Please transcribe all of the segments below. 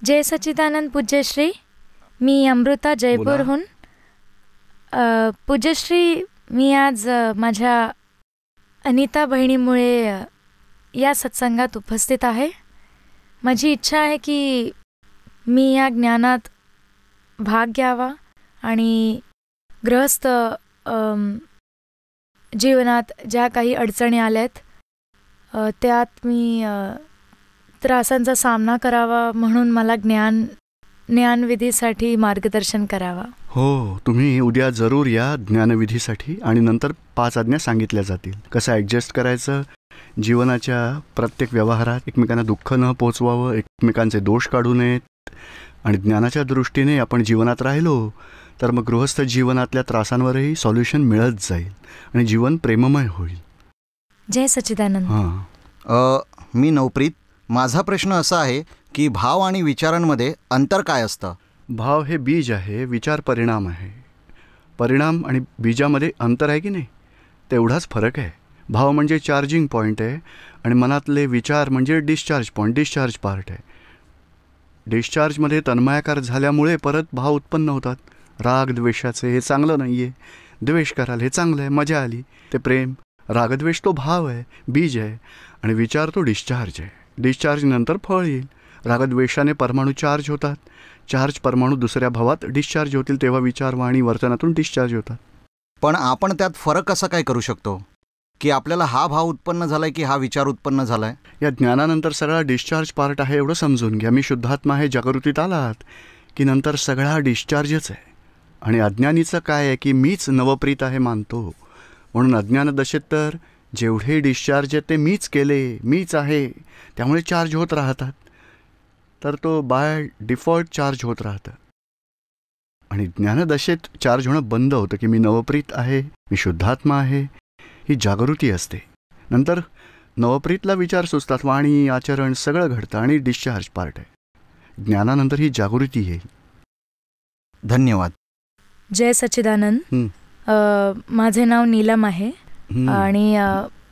जय सच्चिदानंद पूज्यश्री. मी अमृता जयपूरहून. पूज्यश्री, मी आज माझ्या अनिता बहिणीमुळे या सत्संगात उपस्थित आहे. माझी इच्छा आहे की मी या ज्ञानात भाग घ्यावा आणि गृहस्थ जीवनात ज्या काही अडचणी आल्यात त्यात मी त्रासांचा सामना करावा, म्हणून मला ज्ञानविधीसाठी मार्गदर्शन करावा. हो, तुम्ही उद्या जरूर या ज्ञानविधीसाठी आणि नंतर 5 आज्ञा सांगितल्या जातील. कसं ॲडजस्ट करायचं जीवनाच्या प्रत्येक व्यवहारात, एकमेकांना दुःख न पोचवावं, एकमेकांचे दोष काढू नयेत. आणि ज्ञानाच्या दृष्टीने आपण जीवनात राहिलो तर मग गृहस्थ जीवनातल्या त्रासांवरही सॉल्युशन मिळत जाईल आणि जीवन प्रेममय होईल. जय सच्चिदानंद. मी नवप्रीत. माझा प्रश्न असा आहे की भाव आणि विचारांमध्ये अंतर काय असतं? भाव हे बीज आहे, विचार परिणाम आहे. परिणाम आणि बीजामध्ये अंतर आहे की नाही, तेवढाच फरक आहे. भाव म्हणजे चार्जिंग पॉईंट आहे आणि मनातले विचार म्हणजे डिस्चार्ज पॉईंट, डिस्चार्ज पार्ट आहे. डिस्चार्जमध्ये तन्मयाकार झाल्यामुळे परत भाव उत्पन्न होतात. राग द्वेषाचे, हे चांगलं नाही आहे, द्वेष कराल हे चांगलं आहे, मजा आली, ते प्रेम. रागद्वेष तो भाव आहे, बीज आहे, आणि विचार तो डिस्चार्ज आहे. डिस्चार्ज नंतर फळ येईल. रागद्वेषाने परमाणू चार्ज होतात, चार्ज परमाणू दुसऱ्या भावात डिस्चार्ज होतील, तेव्हा विचार वाणी वर्तनातून डिस्चार्ज होतात. पण आपण त्यात फरक कसा काय करू शकतो की आपल्याला हा भाव उत्पन्न झालाय की हा विचार उत्पन्न झालाय? या ज्ञानानंतर सगळा डिस्चार्ज पार्ट आहे एवढं समजून घ्या. मी शुद्धात्मा आहे जागृतीत आलात की नंतर सगळा डिस्चार्जच आहे. आणि अज्ञानीचं काय आहे की मीच नवप्रीत आहे मानतो, म्हणून अज्ञानदशेत तर जेवढे डिस्चार्ज आहेत ते मीच केले, मीच आहे, त्यामुळे चार्ज होत राहतात. तर तो बाय डिफॉल्ट चार्ज होत राहतं. आणि ज्ञानदशेत चार्ज होणं बंद होतं की मी नवप्रीत आहे, मी शुद्धात्मा आहे, ही जागृती असते. नंतर नवप्रीतला विचार सुचतात, वाणी आचरण सगळं घडतं आणि डिस्चार्ज पार्ट आहे. ज्ञानानंतर ही जागृती येईल. धन्यवाद. जय सच्चिदानंद. माझे नाव नीलम आहे आणि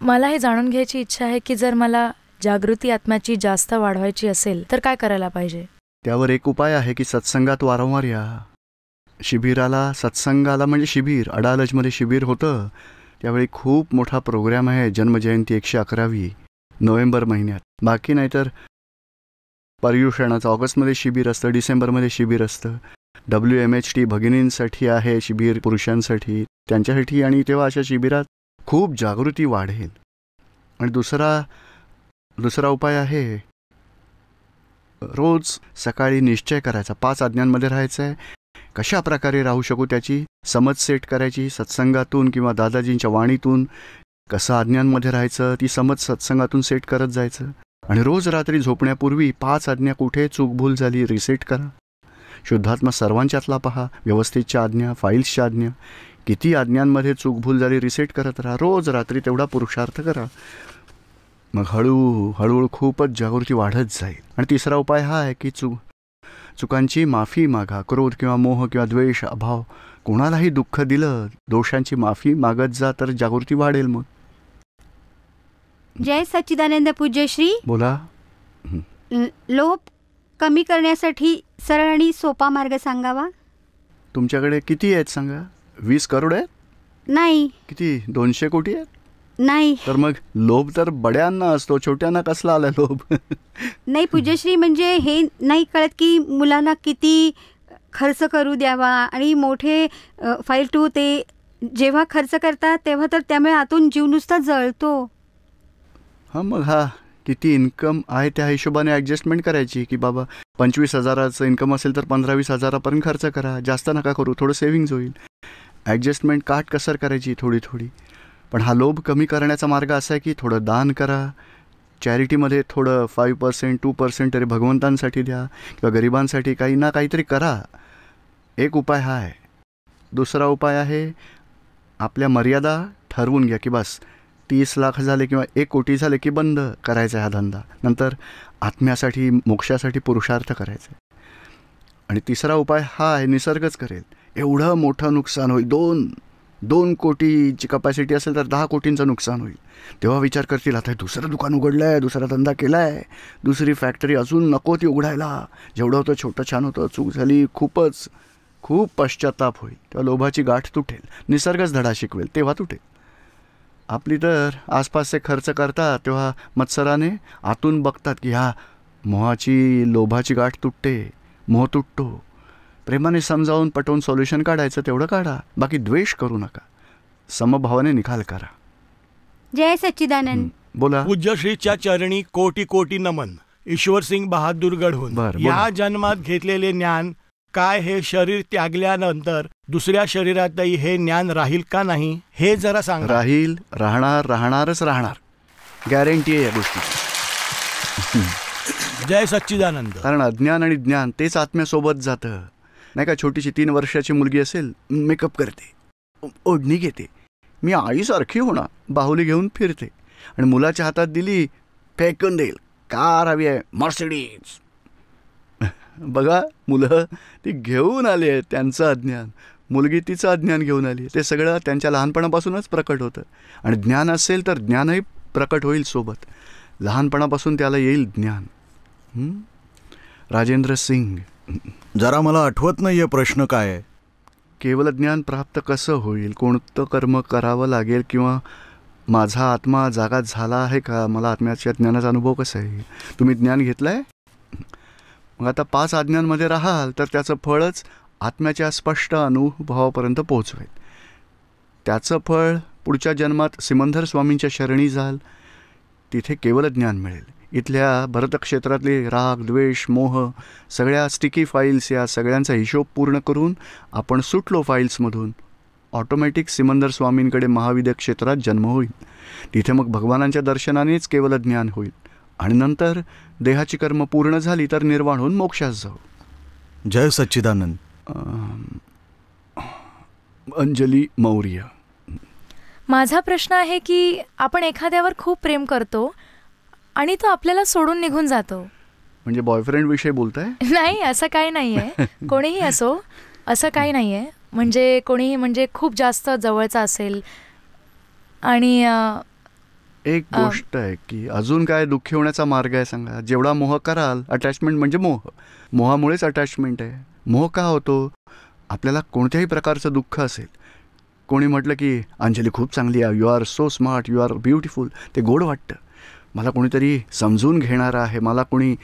मला हे जाणून घ्यायची इच्छा आहे की जर मला जागृती आत्म्याची जास्त वाढवायची असेल तर काय करायला पाहिजे? त्यावर एक उपाय आहे की सत्संगात वारंवार या. शिबिराला, सत्संगाला म्हणजे शिबिर, अडालजमध्ये शिबिर होतं त्यावेळी खूप मोठा प्रोग्राम आहे, जन्मजयंती 111वी नोव्हेंबर महिन्यात. बाकी नाहीतर पर्युषणाचं ऑगस्टमध्ये शिबिर असतं, डिसेंबरमध्ये शिबिर असतं. WMHT भगिनींसाठी आहे शिबिर, पुरुषांसाठी, त्यांच्यासाठी. आणि तेव्हा अशा शिबिरात खूप जागृती वाढेल. आणि दुसरा उपाय आहे, रोज सकाळी निश्चय करायचा, 5 आज्ञांमध्ये राहायचं आहे. कशा प्रकारे राहू शकू त्याची समज सेट करायची सत्संगातून किंवा दादाजींच्या वाणीतून. कसं आज्ञांमध्ये राहायचं ती समज सत्संगातून सेट करत जायचं. आणि रोज रात्री झोपण्यापूर्वी 5 आज्ञा कुठे चूकभूल झाली रिसेट करा. शुद्धात्मा सर्वांच्यातला पहा, व्यवस्थेच्या आज्ञा, फाईल्सच्या आज्ञा, किती आज्ञांमध्ये चूकभूल झाली रिसेट करत राहा. रोज रात्री तेवढा पुरुषार्थ करा. मग हळूहळू खूपच जागृती वाढत जाईल. आणि तिसरा उपाय हा आहे की चुकांची माफी मागा. क्रोध किंवा मोह किंवा द्वेष, अभाव, कोणालाही दुःख दिलं, दोषांची माफी मागत जा तर जागृती वाढेल. मग जय सच्चिदानंद पूज्यश्री. बोला. लोभ कमी करण्यासाठी सरळ आणि सोपा मार्ग सांगावा. तुमच्याकडे किती आहेत सांगा? 20 करोड आहेत? नाही. किती? 200 कोटी आहेत? नाही. तर मग लोभ तर बड्यांना असतो, छोट्यांना कसला आला लोभ? नाही पूज्यश्री, म्हणजे हे नाही कळत की मुलांना किती खर्च करू द्यावा आणि मोठे फाईल टू ते जेव्हा खर्च करतात तेव्हा तर त्यामुळे आतून जीव नुसता जळतो. हां, मग किती इन्कम आहे त्या हिशोबाने ॲडजस्टमेंट करायची की बाबा 25,000चं इन्कम असेल तर 15-20 हजारापर्यंत खर्च करा, जास्त नका करू, थोडं सेव्हिंग्ज होईल. ॲडजस्टमेंट काटकसर करायची थोडी थोडी. पण हा लोभ कमी करण्याचा मार्ग असा आहे की थोडं दान करा, चॅरिटीमध्ये थोडं 5%, 2% तरी भगवंतांसाठी द्या किंवा गरिबांसाठी काही ना काहीतरी करा. एक उपाय हा आहे. दुसरा उपाय आहे, आपल्या मर्यादा ठरवून घ्या की बस 30 लाख झाले किंवा 1 कोटी झाले की बंद करायचा हा धंदा. नंतर आत्म्यासाठी, मोक्षासाठी पुरुषार्थ करायचा. आणि तिसरा उपाय हा आहे, निसर्गच करेल. एवढं मोठं नुकसान होईल, 2 2 कोटीची कपॅसिटी असेल तर 10 कोटींचं नुकसान होईल. तेव्हा विचार करतील आता दुसरं दुकान उघडलं आहे, दुसरा धंदा केला आहे, दुसरी फॅक्टरी अजून नको ती उघडायला, जेवढं होतं छोटं छान होतं, चूक झाली, खूप पश्चाताप होईल. तेव्हा लोभाची गाठ तुटेल, निसर्गच धडा शिकवेल, तेव्हा तुटेल. आपली तर आसपासचे खर्च करतात तेव्हा मत्सराने आतून बघतात की ह्या मोहाची लोभाची गाठ तुटते, मोह तुटतो. प्रेमाने समजावून पटवून सोल्युशन काढायचं तेवढं काढा, बाकी द्वेष करू नका, समभावाने निकाल करा. जय सच्चिदानंद. बोला. पूज्यश्रीच्या चरणी कोटी कोटी नमन. ईश्वरसिंग बहादूर गढून. या जन्मात घेतलेले ज्ञान काय हे शरीर त्यागल्यानंतर दुसऱ्या शरीरातही हे ज्ञान राहील का नाही हे जरा सांगा. राहील, राहणारच राहणार, गॅरंटी आहे या गोष्टीची. जय सच्चिदानंद. कारण अज्ञान आणि ज्ञान तेच आत्म्यासोबत जातं नाही का. छोटीशी 3 वर्षाची मुलगी असेल, मेकअप करते, ओढणी घेते, मी आईसारखी होणार, बाहुली घेऊन फिरते, आणि मुलाच्या हातात दिली, फेकून देईल, कार हवी आहे, मर्सिडीज. बघा, मुलं ती घेऊन आली आहे त्यांचं अज्ञान, मुलगी तिचं अज्ञान घेऊन आली. ते सगळं त्यांच्या लहानपणापासूनच प्रकट होतं. आणि ज्ञान असेल तर ज्ञानही प्रकट होईल सोबत. लहानपणापासून त्याला येईल ज्ञान. राजेंद्र सिंग. जरा मला आठवत नाही आहे प्रश्न काय आहे. केवळ ज्ञान प्राप्त कसं होईल, कोणतं कर्म करावं लागेल, किंवा माझा आत्मा जागा झाला आहे का, मला आत्म्याच्या ज्ञानाचा अनुभव कसा आहे. तुम्ही ज्ञान घेतलं आहे, मग आता 5 आज्ञांमध्ये राहाल तर त्याचं फळच आत्म्याच्या स्पष्ट अनुभवापर्यंत पोहोचवेल. त्याचं फळ पुढच्या जन्मात सिमंदर स्वामींच्या शरणी जाल, तिथे केवळ ज्ञान मिळेल. इथल्या भरतक्षेत्रातले राग, द्वेष, मोह, सगळ्या स्टिकी फाईल्स, या सगळ्यांचा हिशोब पूर्ण करून आपण सुटलो फाईल्समधून, ऑटोमॅटिक सिमंदर स्वामींकडे महाविद्य क्षेत्रात जन्म होईल. तिथे मग भगवानांच्या दर्शनानेच केवळ ज्ञान होईल. आणि नंतर देहाची कर्म पूर्ण झाली तर निर्वाण होऊन मोक्षात जाऊ. जय सच्चिदानंद. अंजली मौर्य. माझा प्रश्न आहे की आपण एखाद्यावर खूप प्रेम करतो आणि तो आपल्याला सोडून निघून जातो. म्हणजे बॉयफ्रेंड विषयी बोलताय? नाही, असं काही नाहीये. कोणीही असो, असं काही नाहीये. म्हणजे कोणीही, म्हणजे खूप जास्त जवळचा असेल आणि एक गोष्ट आहे की अजून काय दुःखी होण्याचा मार्ग आहे सांगा. जेवढा मोह कराल, अटॅचमेंट म्हणजे मोहामुळेच अटॅचमेंट आहे. मोह का होतो? आपल्याला कोणत्याही प्रकारचं दुःख असेल, कोणी म्हटलं की अंजली खूप चांगली आहे, you are so smart, you are beautiful, ते गोड वाटतं. मला कोणीतरी समजून घेणारा आहे, मला कोणी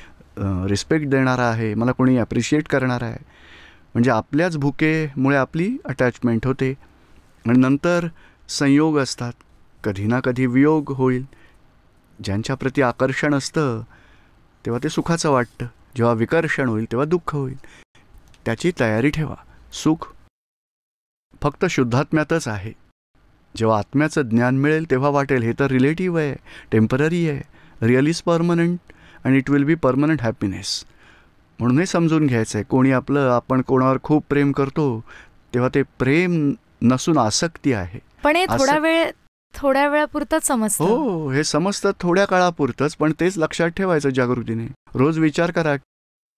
रिस्पेक्ट देणारा आहे, मला कोणी ॲप्रिशिएट करणारा आहे. म्हणजे आपल्याच भुकेमुळे आपली अटॅचमेंट होते. आणि नंतर संयोग असतात, कधी ना कधी वियोग होईल. ज्यांच्याप्रती आकर्षण असतं तेव्हा ते सुखाचं वाटतं, जेव्हा विकर्षण होईल तेव्हा दुःख होईल. त्याची तयारी ठेवा. सुख फक्त शुद्धात्म्यातच आहे. जेव्हा आत्म्याचं ज्ञान मिळेल तेव्हा वाटेल हे तर रिलेटिव्ह आहे, टेम्पररी आहे, real is permanent and it will be permanent happiness. म्हणून हे समजून घ्यायचं आहे, आपण कोणावर खूप प्रेम करतो तेव्हा ते प्रेम नसून आसक्ती आहे. पण हे थोड्या वेळापुरतंच समजतं. हो, हे समजतं थोड्या काळापुरतंच, पण तेच लक्षात ठेवायचं जागृतीने. रोज विचार करा,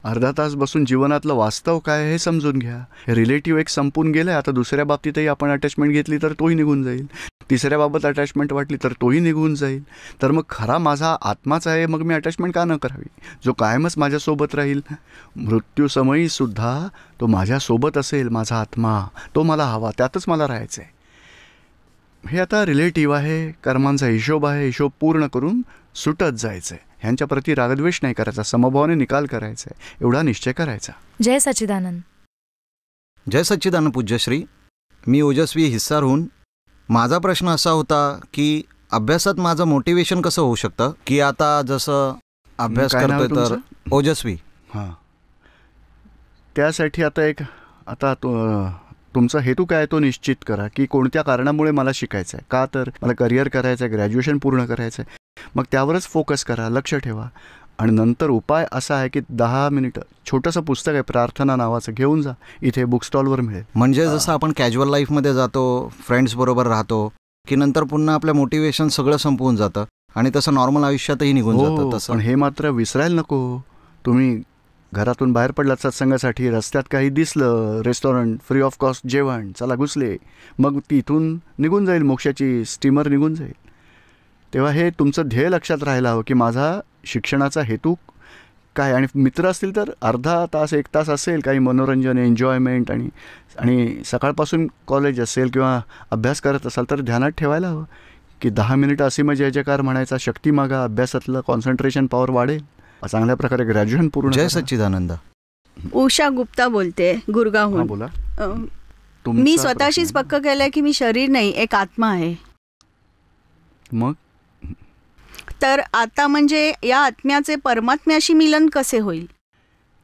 अर्धा तास बसून जीवनातलं वास्तव काय हे समजून घ्या. हे रिलेटिव्ह एक संपून गेलंय, आता दुसऱ्या बाबतीतही आपण अटॅचमेंट घेतली तर तोही निघून जाईल, तिसऱ्या बाबत अटॅचमेंट वाटली तर तोही निघून जाईल. तर मग खरा माझा आत्माच आहे, मग मी अटॅचमेंट का न करावी, जो कायमच माझ्यासोबत राहील. मृत्यूसमयी सुद्धा तो माझ्यासोबत असेल, माझा आत्मा, तो मला हवा, त्यातच मला राहायचं आहे. हे आता रिलेटिव्ह आहे, कर्मांचा हिशोब आहे, हिशोब पूर्ण करून सुटत जायचं आहे. ह्यांच्या प्रती रागद्वेष नाही करायचा, समभावाने निकाल करायचा आहे, एवढा निश्चय करायचा. जय सच्चिदानंद. जय सच्चिदानंद पूज्यश्री. मी ओजस्वी हिस्सारहून. माझा प्रश्न असा होता की अभ्यासात माझं मोटिवेशन कसं होऊ शकतं, की आता जसं अभ्यास करतोय तर ओजस्वी. हां, त्यासाठी आता तुमचा हेतू काय तो निश्चित करा की कोणत्या कारणामुळे मला शिकायचं आहे. का तर मला करिअर करायचं आहे, ग्रॅज्युएशन पूर्ण करायचं आहे, मग त्यावरच फोकस करा, लक्ष ठेवा. आणि नंतर उपाय असा आहे की 10 मिनिटं छोटंसं पुस्तक आहे प्रार्थना नावाचं, घेऊन जा, इथे बुक स्टॉलवर मिळेल. म्हणजे जसं आपण कॅज्युअल लाईफमध्ये जातो, फ्रेंड्स बरोबर राहतो, की नंतर पुन्हा आपलं मोटिवेशन सगळं संपवून जातं आणि तसं नॉर्मल आयुष्यातही निघून जातं. तसं पण हे मात्र विसरायला नको. तुम्ही घरातून बाहेर पडलात सत्संगासाठी, रस्त्यात काही दिसलं, रेस्टॉरंट, फ्री ऑफ कॉस्ट जेवण, चला घुसले, मग तिथून निघून जाईल, मोक्षाची स्टीमर निघून जाईल. तेव्हा हे तुमचं ध्येय लक्षात राहायला हवं की माझा शिक्षणाचा हेतू काय. आणि मित्र असतील तर अर्धा तास 1 तास असेल काही मनोरंजन, एन्जॉयमेंट, आणि सकाळपासून कॉलेज असेल किंवा अभ्यास करत असाल तर ध्यानात ठेवायला हवं की 10 मिनिटं असीम जय जयकार म्हणायचा, शक्ती मागा, अभ्यासातलं कॉन्सन्ट्रेशन पॉवर वाढेल, चांगल्या प्रकारे ग्रॅज्युएशन पूर्ण. जय सच्चिदानंद. उषा गुप्ता बोलते गुरगावहून. बोला. मी स्वतःशीच पक्क केलंय की मी शरीर नाही, एक आत्मा आहे. मग तर आता म्हणजे या आत्म्याचे परमात्म्याशी मिलन कसे होईल?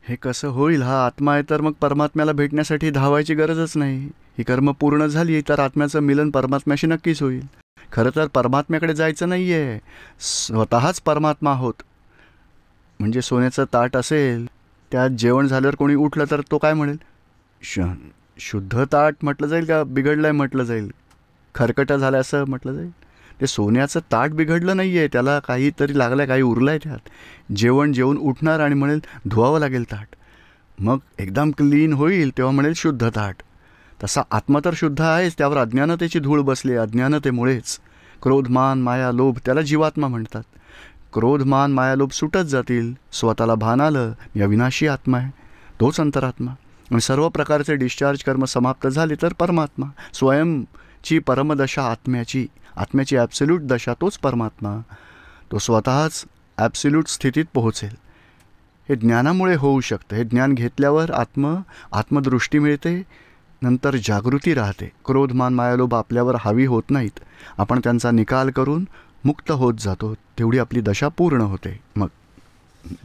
हे कसं होईल? हा आत्मा आहे तर मग परमात्म्याला भेटण्यासाठी धावायची गरजच नाही. ही कर्म पूर्ण झाली तर आत्म्याचं मिलन परमात्म्याशी नक्कीच होईल. खरं तर परमात्म्याकडे जायचं नाही आहे, स्वतःच परमात्मा आहोत. म्हणजे सोन्याचं ताट असेल, त्यात जेवण झाल्यावर कोणी उठलं तर तो काय म्हणेल? शुद्ध ताट म्हटलं जाईल का बिघडलं आहे म्हटलं जाईल? खरकटं झालं असं म्हटलं जाईल? ते सोन्याचं ताट बिघडलं नाही आहे, त्याला काहीतरी लागलं आहे, काही उरलं आहे त्यात. जेवण जेवून उठणार आणि म्हणेल धुवावं लागेल ताट, मग एकदम क्लीन होईल तेव्हा म्हणेल शुद्ध ताट. तसा आत्मा तर शुद्ध आहेच, त्यावर अज्ञानतेची धूळ बसली. अज्ञानतेमुळेच क्रोध, मान, माया, लोभ, त्याला जीवात्मा म्हणतात. क्रोध, मान, माया, लोभ सुटत जातील, स्वतःला भान आलं या विनाशी आत्मा आहे, तोच अंतरात्मा. आणि सर्व प्रकारचे डिस्चार्ज कर्म समाप्त झाले तर परमात्मा, स्वयंची परमदशा आत्म्याची ॲब्सोल्यूट दशा, तोच परमात्मा. तो स्वतःच ॲब्सोल्यूट स्थितीत पोहोचेल. हे ज्ञानामुळे होऊ शकतं. हे ज्ञान घेतल्यावर आत्मदृष्टी मिळते, नंतर जागृती राहते. क्रोध, मान, माया, लोभ आपल्यावर हावी होत नाहीत, आपण त्यांचा निकाल करून मुक्त होत जातो. तेवढी आपली दशा पूर्ण होते. मग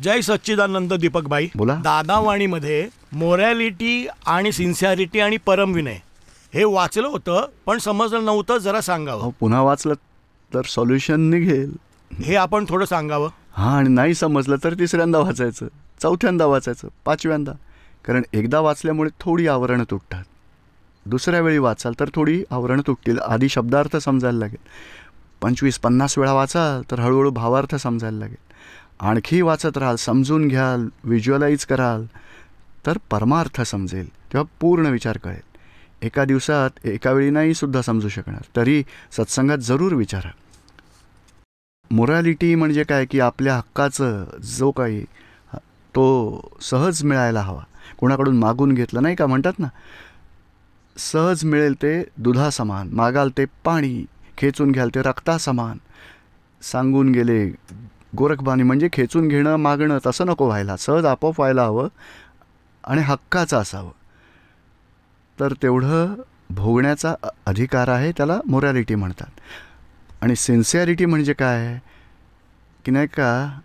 जय सच्चिदानंद. दीपकबाई बोला. दादावाणीमध्ये मोरॅलिटी आणि सिन्सिअरिटी आणि परमविनय हे वाचलं होतं, पण समजलं नव्हतं, जरा सांगावं. पुन्हा वाचलं तर सॉल्युशन निघेल, हे आपण थोडं सांगावं. हां, आणि नाही समजलं तर 3ऱ्यांदा वाचायचं, 4थ्यांदा वाचायचं, 5व्यांदा. कारण एकदा वाचल्यामुळे थोडी आवरणं तुटतात. दुसऱ्या वेळी वाचाल तर थोडी आवरणं तुटतील. आधी शब्दार्थ समजायला लागेल. 25-50 वेळा वाचाल तर हळूहळू भावार्थ समजायला लागेल. आणखी वाचत राहाल, समजून घ्याल, व्हिज्युअलाइज कराल तर परमार्थ समजेल. तेव्हा पूर्ण विचार कळेल. एका दिवसात एका वेळी नाही सुद्धा समजू शकणार, तरी सत्संगात जरूर विचारा. मोरॅलिटी म्हणजे काय की आपल्या हक्काचं जो काही तो सहज मिळायला हवा, कोणाकडून मागून घेतलं नाही का, म्हणतात ना सहज मिळेल ते दुधासमान, मागाल ते पाणी, खेचून घ्याल ते रक्तासमान. सांगून गेले गोरखबानी, म्हणजे खेचून घेणं मागणं तसं नको व्हायला, सहज आपोआप व्हायला हवं आणि हक्काचं असावं. तर तेवढं भोगण्याचा अधिकार आहे, त्याला मोरॅलिटी म्हणतात. आणि सिन्सिअरिटी म्हणजे काय की नाही का,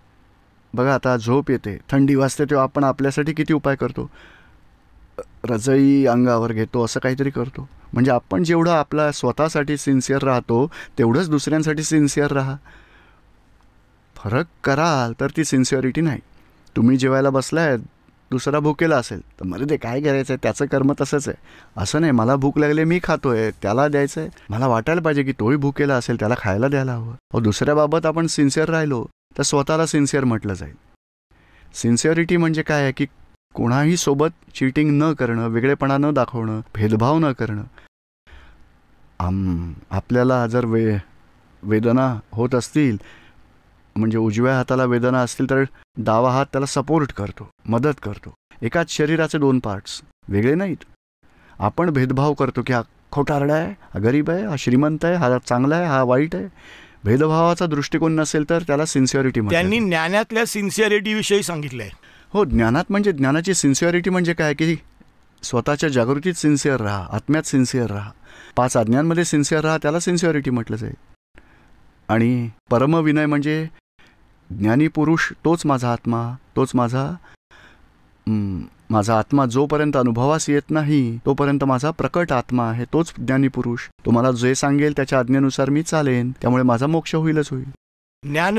बघा आता झोप येते, थंडी वाजते, तेव्हा आपण आपल्यासाठी किती उपाय करतो, रजई अंगावर घेतो, असं काहीतरी करतो. म्हणजे आपण जेवढं आपला स्वतःसाठी सिन्सिअर राहतो तेवढंच दुसऱ्यांसाठी सिन्सिअर राहा. फरक कराल तर ती सिन्सिअरिटी नाही. तुम्ही जेवायला बसलाय, दुसरा भुकेला असेल तर मला ते काय करायचं आहे, त्याचं कर्म तसंच आहे. असं नाही मला भूक लागली मी खातोय, त्याला द्यायचं आहे. मला वाटायला पाहिजे की तोही भुकेला असेल, त्याला खायला द्यायला हवं. दुसऱ्याबाबत आपण सिन्सिअर राहिलो तर स्वतःला सिन्सिअर म्हटलं जाईल. सिन्सिअरिटी म्हणजे काय आहे की कोणाही सोबत चिटिंग न करणं, वेगळेपणा न दाखवणं, भेदभाव न करणं. आपल्याला जर वेदना होत असतील, म्हणजे उजव्या हाताला वेदना असतील तर डावा हात त्याला सपोर्ट करतो, मदत करतो. एकाच शरीराचे 2 पार्ट्स वेगळे नाहीत. आपण भेदभाव करतो की हा खोटारडा आहे, हा गरीब आहे, हा श्रीमंत आहे, हा चांगला आहे, हा वाईट आहे. भेदभावाचा दृष्टिकोन नसेल तर त्याला सिन्सिअरिटी म्हणतात. त्यांनी ज्ञानातल्या सिन्सिअरिटी विषयी सांगितलंय. हो, ज्ञानात म्हणजे ज्ञानाची सिन्सिअरिटी म्हणजे काय की स्वतःच्या जागृतीत सिन्सिअर राहा, आत्म्यात सिन्सिअर राहा, 5 आज्ञांमध्ये सिन्सिअर राहा, त्याला सिन्सिअरिटी म्हटलं जाईल. आणि परमविनय म्हणजे ज्ञानी पुरुष तोच माझा आत्मा, तोच माझा आत्मा जोपर्यंत अनुभवास येत नाही तोपर्यंत माझा प्रकट आत्मा आहे, तोच ज्ञानी पुरुष. तो मला जे सांगेल त्याच्या आज्ञेनुसार मी चालेन, त्यामुळे माझा मोक्ष होईलच होईल.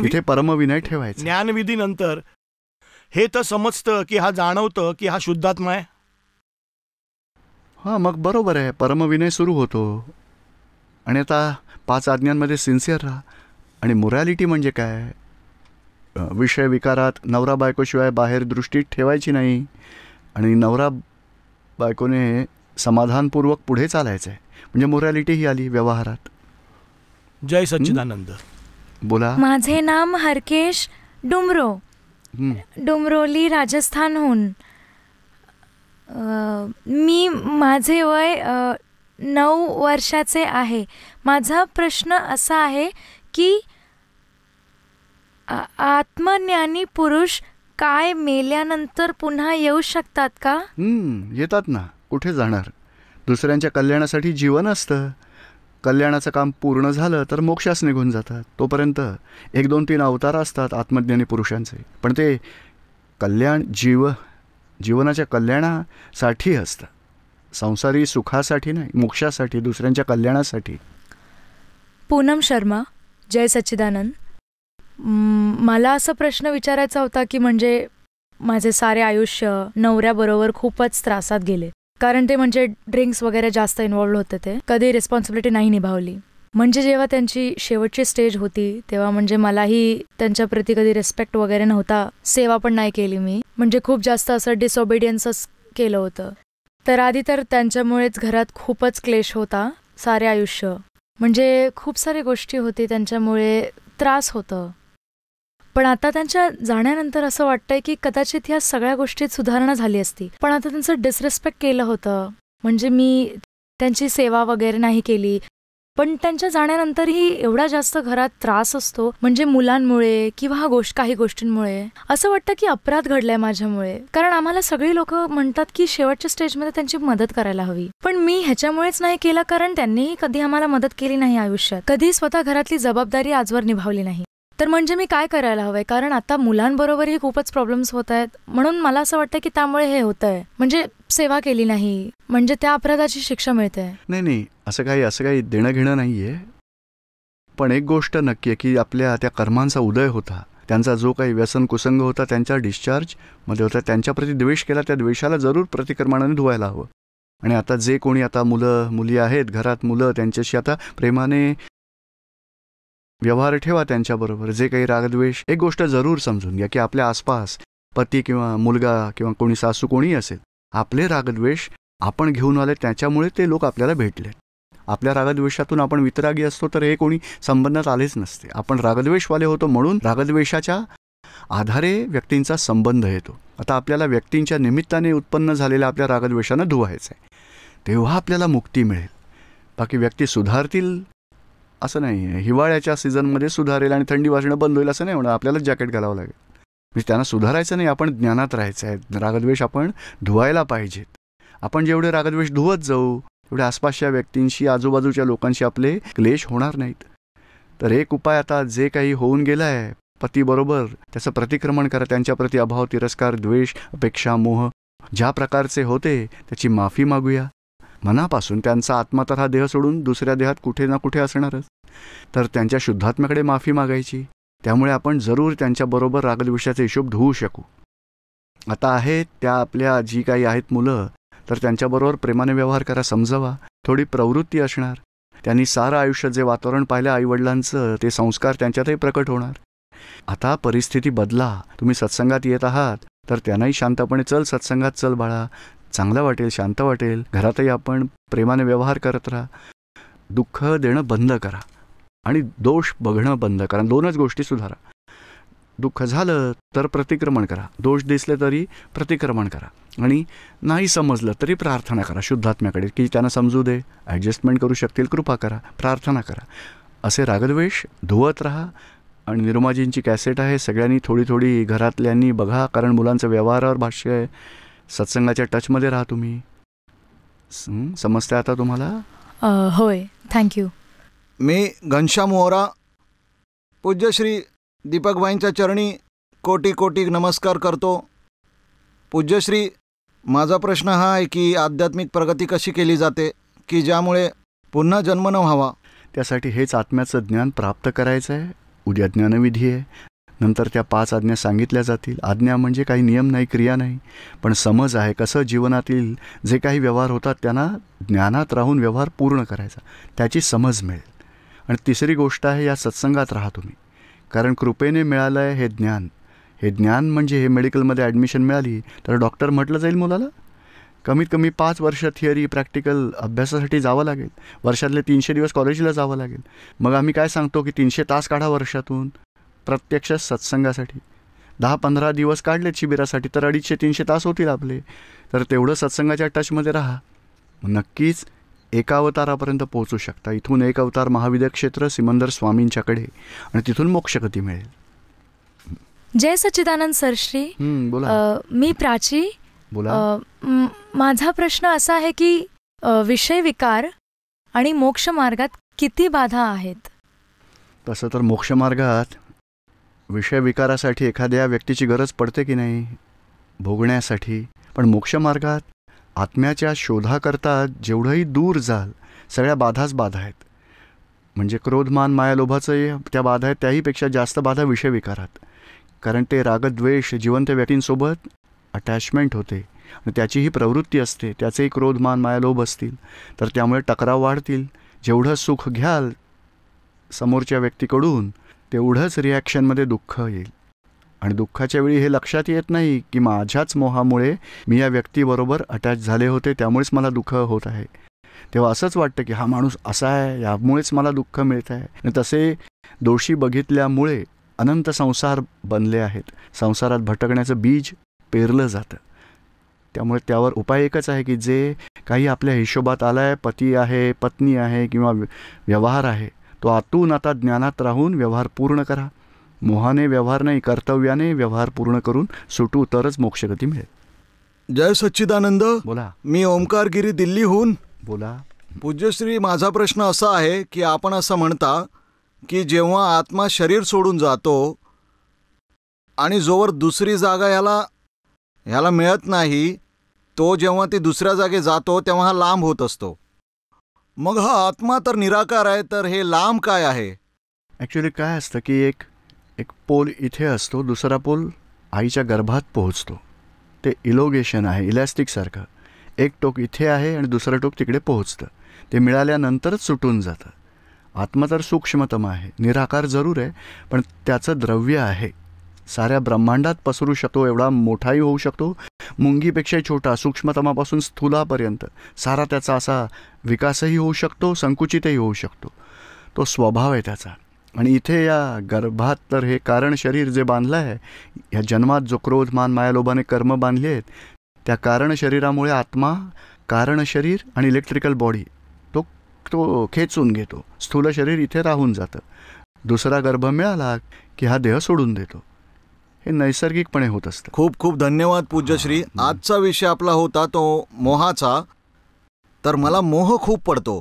इथे परमविनय ठेवायचं. ज्ञानविधीनंतर हे तर समजतं की हा जाणवतं की हा शुद्धात्मा आहे. हां, मग बरोबर आहे, परमविनय सुरू होतो. आणि आता 5 आज्ञांमध्ये सिन्सिअर राहा. आणि मोरॅलिटी म्हणजे काय, विषय विकारात नवरा बायकोशिवाय बाहेर दृष्टी ठेवायची नाही आणि नवरा बायकोने समाधानपूर्वक पुढे चालायचं आहे. म्हणजे मोरॅलिटी ही आली व्यवहारात. जय सच्चिदानंद. बोला. माझे नाम हरकेश डुमरो, डुमरोली राजस्थानहून. मी माझे वय 9 वर्षाचे आहे. माझा प्रश्न असा आहे की आत्मज्ञानी पुरुष काय मेल्यानंतर पुन्हा येऊ शकतात का? येतात ना. कुठे जाणार? दुसऱ्यांच्या कल्याणासाठी जीवन असतं. कल्याणाचं काम पूर्ण झालं तर मोक्षास निघून जातात. तोपर्यंत 1, 2, 3 अवतार असतात आत्मज्ञानी पुरुषांचे. पण ते कल्याण जीवनाच्या कल्याणासाठी असतं. संसारी सुखासाठी नाही, मोक्षासाठी, दुसऱ्यांच्या कल्याणासाठी. पूनम शर्मा. जय सच्चिदानंद. मला असा प्रश्न विचारायचा होता की म्हणजे माझे सारे आयुष्य नवऱ्याबरोबर खूपच त्रासात गेले. कारण ते म्हणजे ड्रिंक्स वगैरे जास्त इन्व्हॉल्व होते. ते कधी रिस्पॉन्सिबिलिटी नाही निभावली. म्हणजे जेव्हा त्यांची शेवटची स्टेज होती तेव्हा म्हणजे मलाही त्यांच्याप्रती कधी रिस्पेक्ट वगैरे नव्हता. सेवा पण नाही केली मी. म्हणजे खूप जास्त असं डिसओबिडियन्सच केलं होतं. तर आधी तर त्यांच्यामुळेच घरात खूपच क्लेश होता सारे आयुष्य. म्हणजे खूप सारी गोष्टी होती त्यांच्यामुळे त्रास होतं. पण आता त्यांच्या जाण्यानंतर असं वाटतंय की कदाचित ह्या सगळ्या गोष्टीत सुधारणा झाली असती. पण आता त्यांचं डिसरिस्पेक्ट केलं होतं. म्हणजे मी त्यांची सेवा वगैरे नाही केली. पण त्यांच्या जाण्यानंतरही एवढा जास्त घरात त्रास असतो. म्हणजे मुलांमुळे किंवा काही गोष्टींमुळे असं वाटतं की अपराध घडलाय माझ्यामुळे. कारण आम्हाला सगळी लोक म्हणतात की शेवटच्या स्टेजमध्ये त्यांची मदत करायला हवी. पण मी ह्याच्यामुळेच नाही केलं कारण त्यांनीही कधी आम्हाला मदत केली नाही आयुष्यात. कधी स्वतः घरातली जबाबदारी आजवर निभावली नाही. तर म्हणजे मी काय करायला हवंय? कारण आता मुलांबरोबरही खूपच प्रॉब्लेम्स होत आहेत. म्हणून मला असं वाटतं की त्यामुळे हे होतंय. म्हणजे सेवा केली नाही म्हणजे त्या अपराधाची शिक्षा मिळते. नाही, असं काही देणं घेणं नाहीये. पण एक गोष्ट नक्की आहे की आपल्या त्या कर्मांचा उदय होता. त्यांचा जो काही व्यसन कुसंग होता त्यांच्या डिस्चार्ज मध्ये होता. त्यांच्याप्रती द्वेष केला, त्या द्वेषाला जरूर प्रतिक्रमणाने धुवायला हवं. आणि आता जे कोणी आता मुलं मुली आहेत घरात, मुलं, त्यांच्याशी आता प्रेमाने व्यवहार ठेवा त्यांच्याबरोबर. जे काही रागद्वेष, एक गोष्ट जरूर समजून घ्या की आपल्या आसपास पती किंवा मुलगा किंवा कोणी सासू कोणी असेल, आपले रागद्वेष आपण घेऊन आले त्याच्यामुळे ते लोक आपल्याला भेटले. आपल्या रागद्वेषातून आपण वितरागी असतो तर हे कोणी संबंधात आलेच नसते. आपण रागद्वेषवाले होतो म्हणून रागद्वेषाच्या आधारे व्यक्तींचा संबंध येतो. आता आपल्याला व्यक्तींच्या निमित्ताने उत्पन्न झालेल्या आपल्या रागद्वेषानं धुवायचं आहे. तेव्हा आपल्याला मुक्ती मिळेल. बाकी व्यक्ती सुधारतील असं नाही आहे. हिवाळ्याच्या सीझनमध्ये सुधारेल आणि थंडी वाजणं बंद होईल असं नाही होणार. आपल्यालाच जॅकेट घालावं लागेल. म्हणजे त्यांना सुधारायचं नाही, आपण ज्ञानात राहायचं आहे. रागद्वेष आपण धुवायला पाहिजेत. आपण जेवढे रागद्वेष धुवत जाऊ तेवढे आसपासच्या व्यक्तींशी, आजूबाजूच्या लोकांशी आपले क्लेश होणार नाहीत. तर एक उपाय, आता जे काही होऊन गेलं आहे पतीबरोबर त्याचं प्रतिक्रमण करा. त्यांच्याप्रती अभाव, तिरस्कार, द्वेष, अपेक्षा, मोह ज्या प्रकारचे होते त्याची माफी मागूया मनापासून. त्यांचा आत्मा तर हा देह सोडून दुसऱ्या देहात कुठे ना कुठे असणारच. तर त्यांच्या शुद्धात्म्याकडे माफी मागायची. त्यामुळे आपण जरूर त्यांच्याबरोबर रागद्वेषाचे हिशोब धुवू शकू. आता आहेत त्या आपल्या जी काही आहेत मुलं, तर त्यांच्याबरोबर प्रेमाने व्यवहार करा, समजवा. थोडी प्रवृत्ती असणार. त्यांनी सारं आयुष्य जे वातावरण पाहिलं आईवडिलांचं, ते संस्कार त्यांच्यातही प्रकट होणार. आता परिस्थिती बदला. तुम्ही सत्संगात येत आहात तर त्यांनाही शांतपणे, चल सत्संगात चल बाळा, चांगलं वाटेल, शांत वाटेल. घरातही आपण प्रेमाने व्यवहार करत राहा. दुःख देणं बंद करा आणि दोष बघणं बंद करा. 2च गोष्टी सुधारा. दुःख झालं तर प्रतिक्रमण करा. दोष दिसले तरी प्रतिक्रमण करा. आणि नाही समजलं तरी प्रार्थना करा शुद्धात्म्याकडे की त्यांना समजू दे, ॲडजस्टमेंट करू शकतील, कृपा करा, प्रार्थना करा. असे रागद्वेष धुवत राहा. आणि निरुमाजींची कॅसेट आहे, सगळ्यांनी थोडी थोडी घरातल्यांनी बघा. कारण मुलांचं व्यवहारावर भाष्य आहे. सत्संगाच्या टचमध्ये राहा तुम्ही. समजते आता तुम्हाला? होय, थँक्यू. मी घनश्याम मोहरा, पूज्यश्री दीपकबाईंच्या चरणी कोटी कोटी नमस्कार करतो. पूज्यश्री, माझा प्रश्न हा आहे की आध्यात्मिक प्रगती कशी केली जाते की ज्यामुळे पुन्हा जन्म न व्हावा? त्यासाठी हेच आत्म्याचं ज्ञान प्राप्त करायचं आहे. उद्या ज्ञानविधी आहे. नंतर त्या 5 आज्ञा सांगितल्या जातील. आज्ञा म्हणजे काही नियम नाही, क्रिया नाही, पण समज आहे. कसं जीवनातील जे काही व्यवहार होतात त्यांना ज्ञानात राहून व्यवहार पूर्ण करायचा, त्याची समज मिळेल. आणि तिसरी गोष्ट आहे, या सत्संगात राहा तुम्ही. कारण कृपेने मिळालं आहे हे ज्ञान. हे ज्ञान म्हणजे हे मेडिकलमध्ये ॲडमिशन मिळाली तर डॉक्टर म्हटलं जाईल मुलाला. कमीत कमी 5 वर्ष थिअरी प्रॅक्टिकल अभ्यासासाठी जावं लागेल. वर्षातले 300 दिवस कॉलेजला जावं लागेल. मग आम्ही काय सांगतो की 300 तास काढा वर्षातून प्रत्यक्ष सत्संगासाठी. 10-15 दिवस काढलेत शिबिरासाठी तर 250-300 तास होतील आपले. तर तेवढं सत्संगाच्या टचमध्ये राहा, नक्कीच एका अवतारापर्यंत पोहोचू शकता. इथून एक अवतार महाविद्या क्षेत्र सिमंदर स्वामींच्याकडे आणि तिथून मोक्षगती मिळेल. जय सच्चिदानंद सरश्री. बोला. मी प्राची. बोला. माझा प्रश्न असा आहे की विषय विकार आणि मोक्ष मार्गात किती बाधा आहेत? तसं तर मोक्ष मार्गात विषय विकारासाठी एखाद्या व्यक्तीची गरज पडते की नाही भोगण्यासाठी, पण मोक्ष मार्गात आत्म्याच्या शोधाकरता जेवढंही दूर जाल सगळ्या बाधाच बाधा आहेत. म्हणजे क्रोध मान माया लोभाचं त्या बाधा आहेत, त्याहीपेक्षा जास्त बाधा विषय विकारात. कारण ते रागद्वेष जिवंत व्यक्तींसोबत अटॅचमेंट होते आणि त्याचीही प्रवृत्ती असते, त्याचेही क्रोध मान माया लोभ असतील तर त्यामुळे टकराव वाढतील. जेवढं सुख घ्याल समोरच्या व्यक्तीकडून तेवढंच रिॲक्शनमध्ये दुःख येईल. आणि दुःखाच्या वेळी हे लक्षात येत नाही की माझ्याच मोहामुळे मी या व्यक्तीबरोबर अटॅच झाले होते, त्यामुळेच मला दुःख होत आहे. तेव्हा असंच वाटतं की हा माणूस असा आहे, यामुळेच मला दुःख मिळत आहे. आणि तसे दोषी बघितल्यामुळे अनंत संसार बनले आहेत. संसारात भटकण्याचं बीज पेरलं जातं. त्यामुळे त्यावर उपाय एकच आहे की जे काही आपल्या हिशोबात आला आहे, पती आहे, पत्नी आहे किंवा व्यवहार आहे, तो आतून आता ज्ञानात राहून व्यवहार पूर्ण करा. मोहाने व्यवहार नाही, कर्तव्याने व्यवहार पूर्ण करून सुटू तरच मोक्षगती मिळेल. जय सच्चिदानंद. बोला. मी ओंकारगिरी दिल्लीहून. बोला. पूज्यश्री, माझा प्रश्न असा आहे की आपण असं म्हणता की जेव्हा आत्मा शरीर सोडून जातो आणि जोवर दुसरी जागा ह्याला मिळत नाही, तो जेव्हा ती दुसऱ्या जागे जातो तेव्हा हा लांब होत असतो. मग हा आत्मा तर निराकार आहे, तर हे लांब काय आहे? ॲक्च्युली काय असतं की एक पोल इथे असतो, दुसरा पोल आईच्या गर्भात पोहोचतो. ते इलोगेशन आहे, इलॅस्टिकसारखं. एक टोक इथे आहे आणि दुसरं टोक तिकडे पोहोचतं. ते मिळाल्यानंतरच सुटून जातं. आत्मा तर सूक्ष्मतम आहे, निराकार जरूर आहे, पण त्याचं द्रव्य आहे, साऱ्या ब्रह्मांडात पसरू शकतो, एवढा मोठाही होऊ शकतो, मुंगीपेक्षाही छोटा, सूक्ष्मतमापासून स्थूलापर्यंत सारा त्याचा असा विकासही होऊ शकतो, संकुचितही होऊ शकतो. तो स्वभाव आहे त्याचा. आणि इथे या गर्भात तर हे कारण शरीर जे बांधलं आहे, ह्या जन्मात जो क्रोध मान माया लोभाने कर्म बांधले आहेत, त्या कारण शरीरामुळे आत्मा कारण शरीर आणि इलेक्ट्रिकल बॉडी तो खेचून घेतो. स्थूल शरीर इथे राहून जातं. दुसरा गर्भ मिळाला की हा देह सोडून देतो. हे नैसर्गिकपणे होत असतं. खूप खूप धन्यवाद पूज्यश्री. आजचा विषय आपला होता तो मोहाचा. तर मला मोह खूप पडतो.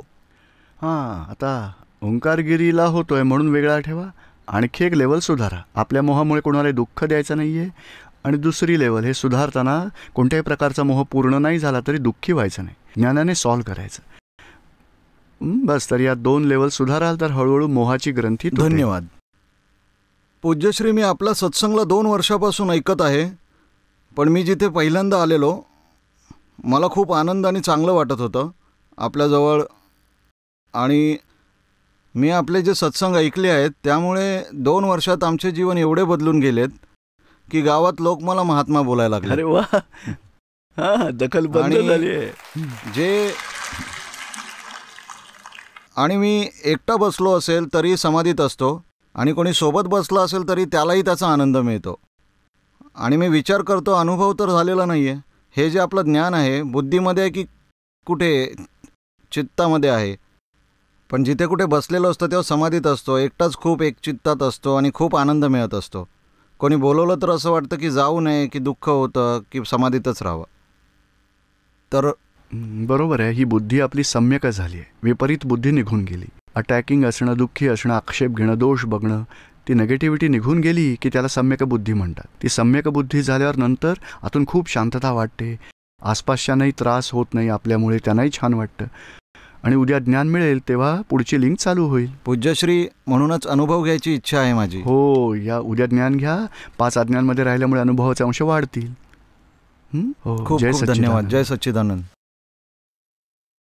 आता ओंकारगिरीला होतोय म्हणून वेगळा ठेवा. आणखी एक लेवल सुधारा. आपल्या मोहामुळे कोणाला दुःख द्यायचं नाही आहे. आणि दुसरी लेवल हे सुधारताना कोणत्याही प्रकारचा मोह पूर्ण नाही झाला तरी दुःखी व्हायचं नाही, ज्ञानाने सॉल्व्ह करायचं. बस. तर या 2 लेवल सुधाराल तर हळूहळू मोहाची ग्रंथी. धन्यवाद पूज्यश्री. मी आपला सत्संगला 2 वर्षापासून ऐकत आहे, पण मी जिथे पहिल्यांदा आलेलो मला खूप आनंद आणि चांगलं वाटत होतं आपल्याजवळ. आणि मी आपले जे सत्संग ऐकले आहेत त्यामुळे 2 वर्षात आमचे जीवन एवढे बदलून गेलेत की गावात लोक मला महात्मा बोलायला लागले. अरे वा, दखल बंद झाली आहे. आणि मी एकटा बसलो असेल तरी समाधीत असतो आणि कोणी सोबत बसला असेल तरी त्यालाही त्याचा आनंद मिळतो. आणि मी विचार करतो, अनुभव तर झालेला नाही आहे. हे जे आपलं ज्ञान आहे बुद्धीमध्ये आहे की कुठे चित्तामध्ये आहे, पण जिथे कुठे बसलेलो असतो तेव्हा समाधीत असतो, एकटाच खूप एकचित्तात असतो आणि खूप आनंद मिळत असतो. कोणी बोलवलं तर असं वाटतं की जाऊ नये, की दुःख होतं, की समाधीतच राहावं. तर बरोबर आहे. ही बुद्धी आपली सम्यक झाली आहे. विपरीत बुद्धी निघून गेली. अटॅकिंग असणं, दुःखी असणं, आक्षेप घेणं, दोष बघणं, ती नेगेटिव्हिटी निघून गेली की त्याला सम्यक बुद्धी म्हणतात. ती सम्यक बुद्धी झाल्यावर नंतर आतून खूप शांतता वाटते. आसपासच्यांनाही त्रास होत नाही आपल्यामुळे, त्यांनाही छान वाटतं. आणि उद्या ज्ञान मिळेल तेव्हा पुढची लिंक चालू होईल. पूज्यश्री, म्हणूनच अनुभव घ्यायची इच्छा आहे माझी. हो, या उद्या ज्ञान घ्या. 5 आज्ञांमध्ये राहिल्यामुळे अनुभवाचे अंश वाढतील. खूप खूप धन्यवाद. जय सच्चिदानंद.